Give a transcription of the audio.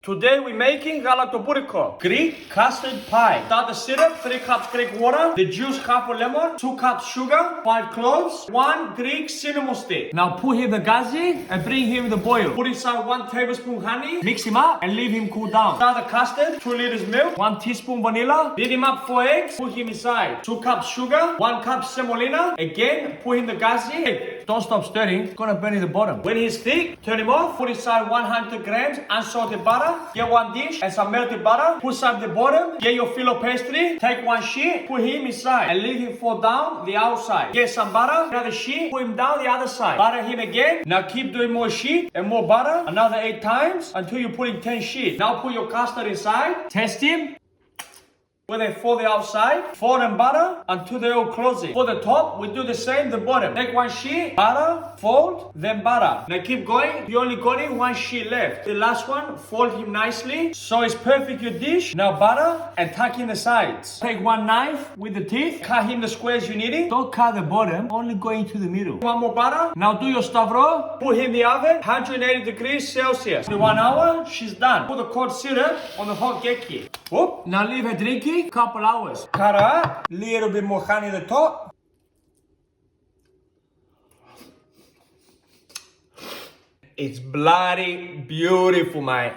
Today we're making Galaktoboureko, Greek custard pie. Start the syrup, 3 cups Greek water, the juice half a lemon, 2 cups sugar, 5 cloves, 1 Greek cinnamon stick. Now put him the gazi and bring him the boil. Put inside 1 tablespoon honey, mix him up and leave him cool down. Start the custard, 2 liters milk, 1 teaspoon vanilla, beat him up 4 eggs, put him inside, 2 cups sugar, 1 cup semolina, again put in the gazi. Hey, don't stop stirring, it's gonna burn in the bottom. When he's thick, turn him off, put inside 100 grams unsalted butter. Get 1 dish and some melted butter. Put some at the bottom. Get your fillo pastry. Take 1 sheet. Put him inside and leave him fall down the outside. Get some butter. Another sheet. Put him down the other side. Butter him again. Now keep doing more sheet and more butter. Another 8 times until you put in 10 sheets. Now put your custard inside. Test him. When they fold the outside, fold and butter until they all close it. For the top, we do the same, the bottom. Take 1 sheet, butter, fold, then butter. Now keep going. You only got in 1 sheet left. The last one, fold him nicely. So it's perfect your dish. Now butter and tuck in the sides. Take 1 knife with the teeth. Cut him the squares you need it. Don't cut the bottom, only go into the middle. 1 more butter. Now do your stavro. Put him in the oven, 180 degrees Celsius. In 1 hour, she's done. Put the cold syrup on the hot geki. Whoop. Now leave her drinking. Couple hours. Cut up, little bit more honey at the top. It's bloody beautiful, mate.